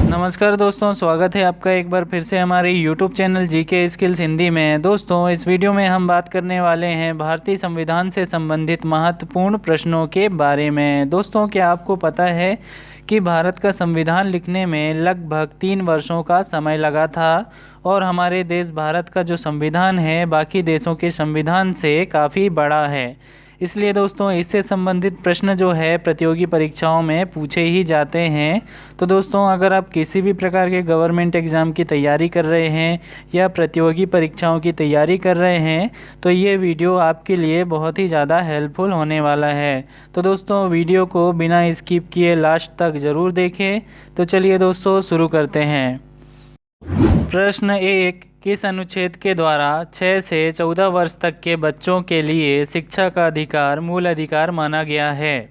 नमस्कार दोस्तों, स्वागत है आपका एक बार फिर से हमारे YouTube channel GK skills Hindi में। दोस्तों, इस वीडियो में हम बात करने वाले हैं भारतीय संविधान से संबंधित महत्वपूर्ण प्रश्नों के बारे में। दोस्तों, क्या आपको पता है कि भारत का संविधान लिखने में लगभग 3 वर्षों का समय लगा था और हमारे देश भारत का जो संविधान है बाकी देशों के संविधान से काफ़ी बड़ा है। इसलिए दोस्तों, इससे संबंधित प्रश्न जो है प्रतियोगी परीक्षाओं में पूछे ही जाते हैं। तो दोस्तों, अगर आप किसी भी प्रकार के गवर्नमेंट एग्ज़ाम की तैयारी कर रहे हैं या प्रतियोगी परीक्षाओं की तैयारी कर रहे हैं तो ये वीडियो आपके लिए बहुत ही ज़्यादा हेल्पफुल होने वाला है। तो दोस्तों, वीडियो को बिना स्किप किए लास्ट तक ज़रूर देखें। तो चलिए दोस्तों, शुरू करते हैं। प्रश्न 1, किस अनुच्छेद के द्वारा 6 से 14 वर्ष तक के बच्चों के लिए शिक्षा का अधिकार मूल अधिकार माना गया है?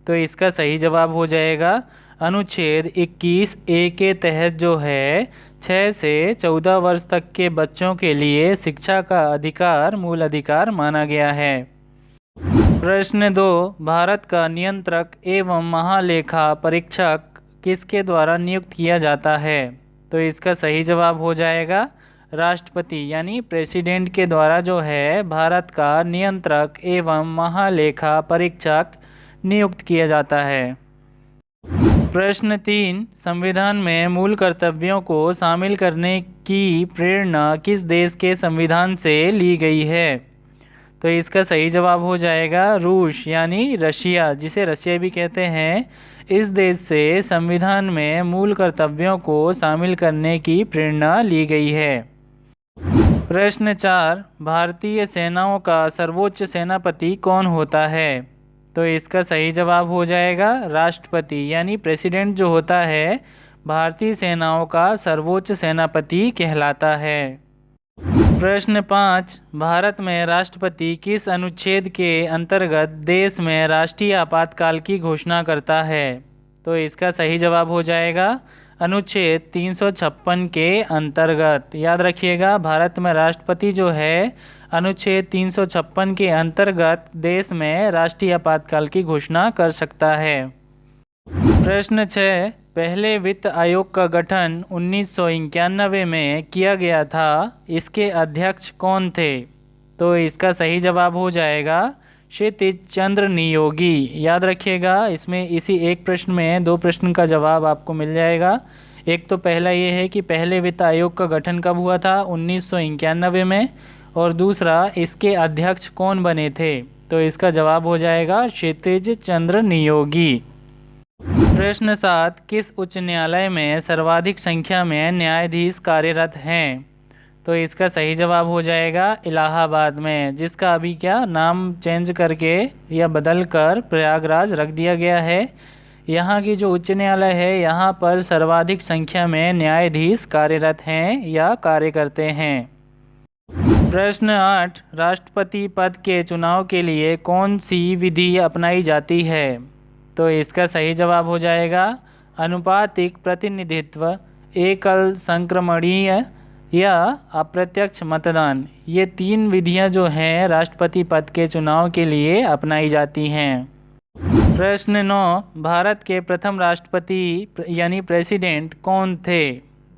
तो इसका सही जवाब हो जाएगा अनुच्छेद 21 ए के तहत जो है 6 से 14 वर्ष तक के बच्चों के लिए शिक्षा का अधिकार मूल अधिकार माना गया है। प्रश्न 2, भारत का नियंत्रक एवं महालेखा परीक्षक किसके द्वारा नियुक्त किया जाता है? तो इसका सही जवाब हो जाएगा राष्ट्रपति यानी प्रेसिडेंट के द्वारा जो है भारत का नियंत्रक एवं महालेखा परीक्षक नियुक्त किया जाता है। प्रश्न 3, संविधान में मूल कर्तव्यों को शामिल करने की प्रेरणा किस देश के संविधान से ली गई है? तो इसका सही जवाब हो जाएगा रूस यानी रशिया, जिसे रशिया भी कहते हैं। इस देश से संविधान में मूल कर्तव्यों को शामिल करने की प्रेरणा ली गई है। प्रश्न 4, भारतीय सेनाओं का सर्वोच्च सेनापति कौन होता है? तो इसका सही जवाब हो जाएगा राष्ट्रपति यानी प्रेसिडेंट जो होता है भारतीय सेनाओं का सर्वोच्च सेनापति कहलाता है। प्रश्न 5, भारत में राष्ट्रपति किस अनुच्छेद के अंतर्गत देश में राष्ट्रीय आपातकाल की घोषणा करता है? तो इसका सही जवाब हो जाएगा अनुच्छेद 356 के अंतर्गत। याद रखिएगा, भारत में राष्ट्रपति जो है अनुच्छेद 356 के अंतर्गत देश में राष्ट्रीय आपातकाल की घोषणा कर सकता है। प्रश्न 6, पहले वित्त आयोग का गठन 1991 में किया गया था, इसके अध्यक्ष कौन थे? तो इसका सही जवाब हो जाएगा क्षितिज चंद्र नियोगी। याद रखिएगा, इसमें इसी एक प्रश्न में 2 प्रश्न का जवाब आपको मिल जाएगा। एक तो पहला ये है कि पहले वित्त आयोग का गठन कब हुआ था 1991 में, और दूसरा इसके अध्यक्ष कौन बने थे? तो इसका जवाब हो जाएगा क्षितिज चंद्र नियोगी। प्रश्न 7, किस उच्च न्यायालय में सर्वाधिक संख्या में न्यायाधीश कार्यरत हैं? तो इसका सही जवाब हो जाएगा इलाहाबाद में, जिसका अभी क्या नाम चेंज करके या बदल कर प्रयागराज रख दिया गया है। यहाँ की जो उच्च न्यायालय है यहाँ पर सर्वाधिक संख्या में न्यायाधीश कार्यरत हैं या कार्य करते हैं। प्रश्न 8, राष्ट्रपति पद के चुनाव के लिए कौन सी विधि अपनाई जाती है? तो इसका सही जवाब हो जाएगा अनुपातिक प्रतिनिधित्व, एकल संक्रमणीय या अप्रत्यक्ष मतदान। ये 3 विधियां जो हैं राष्ट्रपति पद के चुनाव के लिए अपनाई जाती हैं। प्रश्न 9, भारत के प्रथम राष्ट्रपति यानी प्रेसिडेंट कौन थे?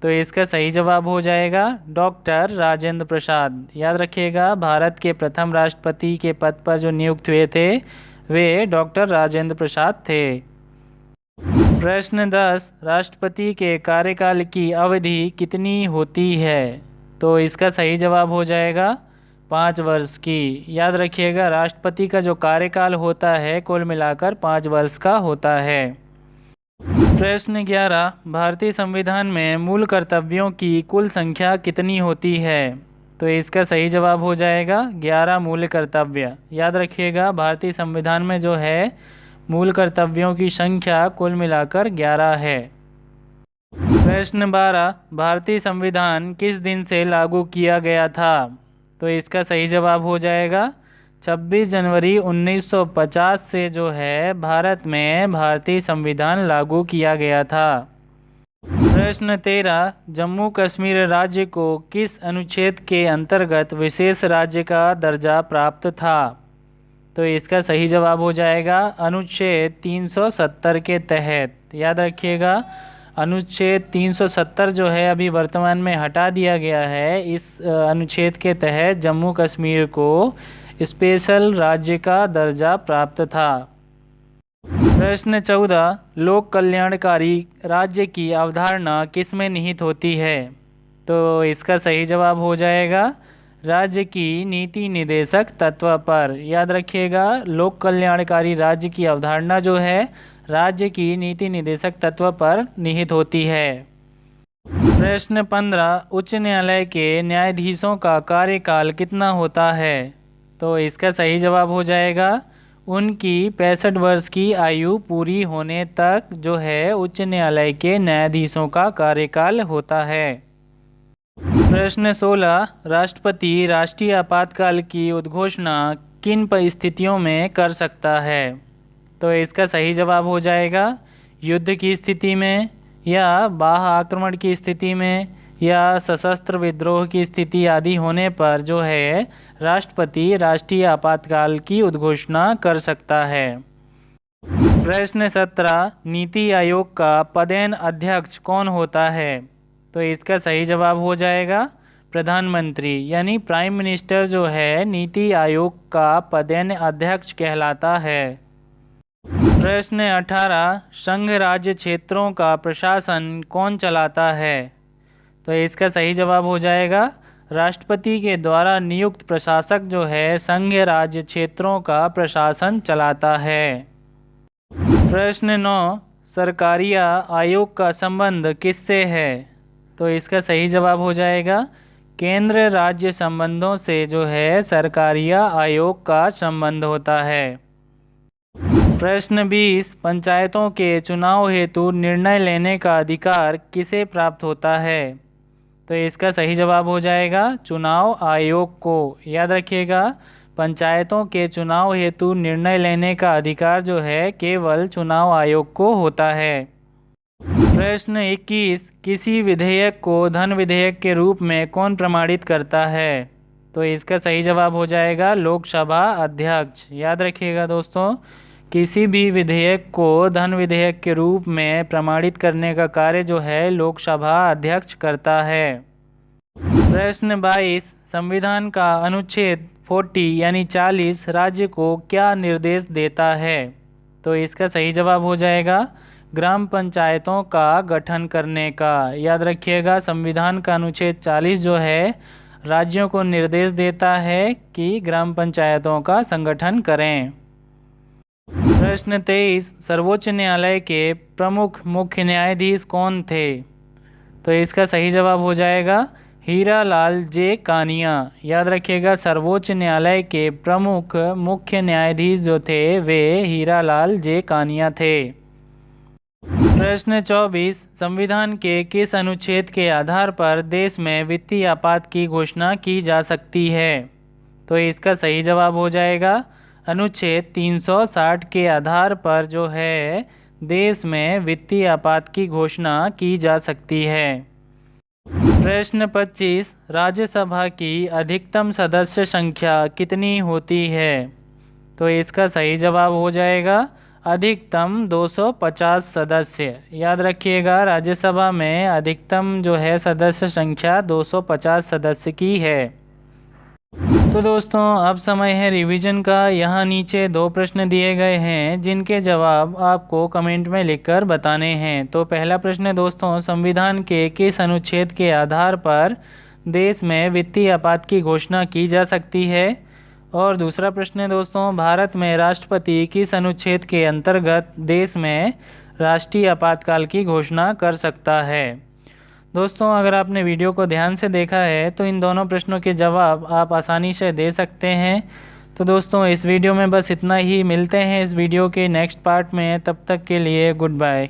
तो इसका सही जवाब हो जाएगा डॉक्टर राजेंद्र प्रसाद। याद रखिएगा, भारत के प्रथम राष्ट्रपति के पद पर जो नियुक्त हुए थे वे डॉक्टर राजेंद्र प्रसाद थे। प्रश्न 10, राष्ट्रपति के कार्यकाल की अवधि कितनी होती है? तो इसका सही जवाब हो जाएगा 5 वर्ष की। याद रखिएगा, राष्ट्रपति का जो कार्यकाल होता है कुल मिलाकर 5 वर्ष का होता है। प्रश्न 11, भारतीय संविधान में मूल कर्तव्यों की कुल संख्या कितनी होती है? तो इसका सही जवाब हो जाएगा 11 मूल कर्तव्य। याद रखिएगा, भारतीय संविधान में जो है मूल कर्तव्यों की संख्या कुल मिलाकर 11 है। प्रश्न 12, भारतीय संविधान किस दिन से लागू किया गया था? तो इसका सही जवाब हो जाएगा 26 जनवरी 1950 से जो है भारत में भारतीय संविधान लागू किया गया था। प्रश्न 13, जम्मू कश्मीर राज्य को किस अनुच्छेद के अंतर्गत विशेष राज्य का दर्जा प्राप्त था? तो इसका सही जवाब हो जाएगा अनुच्छेद 370 के तहत। याद रखिएगा, अनुच्छेद 370 जो है अभी वर्तमान में हटा दिया गया है। इस अनुच्छेद के तहत जम्मू कश्मीर को स्पेशल राज्य का दर्जा प्राप्त था। प्रश्न 14, लोक कल्याणकारी राज्य की अवधारणा किसमें निहित होती है? तो इसका सही जवाब हो जाएगा राज्य की नीति निदेशक तत्व पर। याद रखिएगा, लोक कल्याणकारी राज्य की अवधारणा जो है राज्य की नीति निदेशक तत्व पर निहित होती है। प्रश्न 15, उच्च न्यायालय के न्यायाधीशों का कार्यकाल कितना होता है? तो इसका सही जवाब हो जाएगा उनकी 65 वर्ष की आयु पूरी होने तक जो है उच्च न्यायालय के न्यायाधीशों का कार्यकाल होता है। प्रश्न 16, राष्ट्रपति राष्ट्रीय आपातकाल की उद्घोषणा किन परिस्थितियों में कर सकता है? तो इसका सही जवाब हो जाएगा युद्ध की स्थिति में, या बाह्य आक्रमण की स्थिति में, या सशस्त्र विद्रोह की स्थिति आदि होने पर जो है राष्ट्रपति राष्ट्रीय आपातकाल की उद्घोषणा कर सकता है। प्रश्न 17, नीति आयोग का पदेन अध्यक्ष कौन होता है? तो इसका सही जवाब हो जाएगा प्रधानमंत्री, यानी प्राइम मिनिस्टर जो है नीति आयोग का पदेन अध्यक्ष कहलाता है। प्रश्न 18, संघ राज्य क्षेत्रों का प्रशासन कौन चलाता है? तो इसका सही जवाब हो जाएगा राष्ट्रपति के द्वारा नियुक्त प्रशासक जो है संघ राज्य क्षेत्रों का प्रशासन चलाता है। प्रश्न 9, सरकारिया आयोग का संबंध किससे है? तो इसका सही जवाब हो जाएगा केंद्र राज्य संबंधों से जो है सरकारिया आयोग का संबंध होता है। प्रश्न 20, पंचायतों के चुनाव हेतु निर्णय लेने का अधिकार किसे प्राप्त होता है? तो इसका सही जवाब हो जाएगा चुनाव आयोग को। याद रखिएगा, पंचायतों के चुनाव हेतु निर्णय लेने का अधिकार जो है केवल चुनाव आयोग को होता है। प्रश्न 21, किसी विधेयक को धन विधेयक के रूप में कौन प्रमाणित करता है? तो इसका सही जवाब हो जाएगा लोकसभा अध्यक्ष। याद रखिएगा दोस्तों, किसी भी विधेयक को धन विधेयक के रूप में प्रमाणित करने का कार्य जो है लोकसभा अध्यक्ष करता है। प्रश्न 22, संविधान का अनुच्छेद 40 यानी 40 राज्य को क्या निर्देश देता है? तो इसका सही जवाब हो जाएगा ग्राम पंचायतों का गठन करने का। याद रखिएगा, संविधान का अनुच्छेद 40 जो है राज्यों को निर्देश देता है कि ग्राम पंचायतों का संगठन करें। प्रश्न 23, सर्वोच्च न्यायालय के प्रमुख मुख्य न्यायाधीश कौन थे? तो इसका सही जवाब हो जाएगा हीरालाल जे कानिया। याद रखिएगा, सर्वोच्च न्यायालय के प्रमुख मुख्य न्यायाधीश जो थे वे हीरालाल जे कानिया थे। प्रश्न 24, संविधान के किस अनुच्छेद के आधार पर देश में वित्तीय आपात की घोषणा की जा सकती है? तो इसका सही जवाब हो जाएगा अनुच्छेद 360 के आधार पर जो है देश में वित्तीय आपात की घोषणा की जा सकती है। प्रश्न 25, राज्यसभा की अधिकतम सदस्य संख्या कितनी होती है? तो इसका सही जवाब हो जाएगा अधिकतम 250 सदस्य। याद रखिएगा, राज्यसभा में अधिकतम जो है सदस्य संख्या 250 सदस्य की है। तो दोस्तों, अब समय है रिवीजन का। यहाँ नीचे 2 प्रश्न दिए गए हैं जिनके जवाब आपको कमेंट में लिखकर बताने हैं। तो पहला प्रश्न है दोस्तों, संविधान के किस अनुच्छेद के आधार पर देश में वित्तीय आपात की घोषणा की जा सकती है? और दूसरा प्रश्न है दोस्तों, भारत में राष्ट्रपति किस अनुच्छेद के अंतर्गत देश में राष्ट्रीय आपातकाल की घोषणा कर सकता है? दोस्तों, अगर आपने वीडियो को ध्यान से देखा है तो इन दोनों प्रश्नों के जवाब आप आसानी से दे सकते हैं। तो दोस्तों, इस वीडियो में बस इतना ही। मिलते हैं इस वीडियो के नेक्स्ट पार्ट में, तब तक के लिए गुड बाय।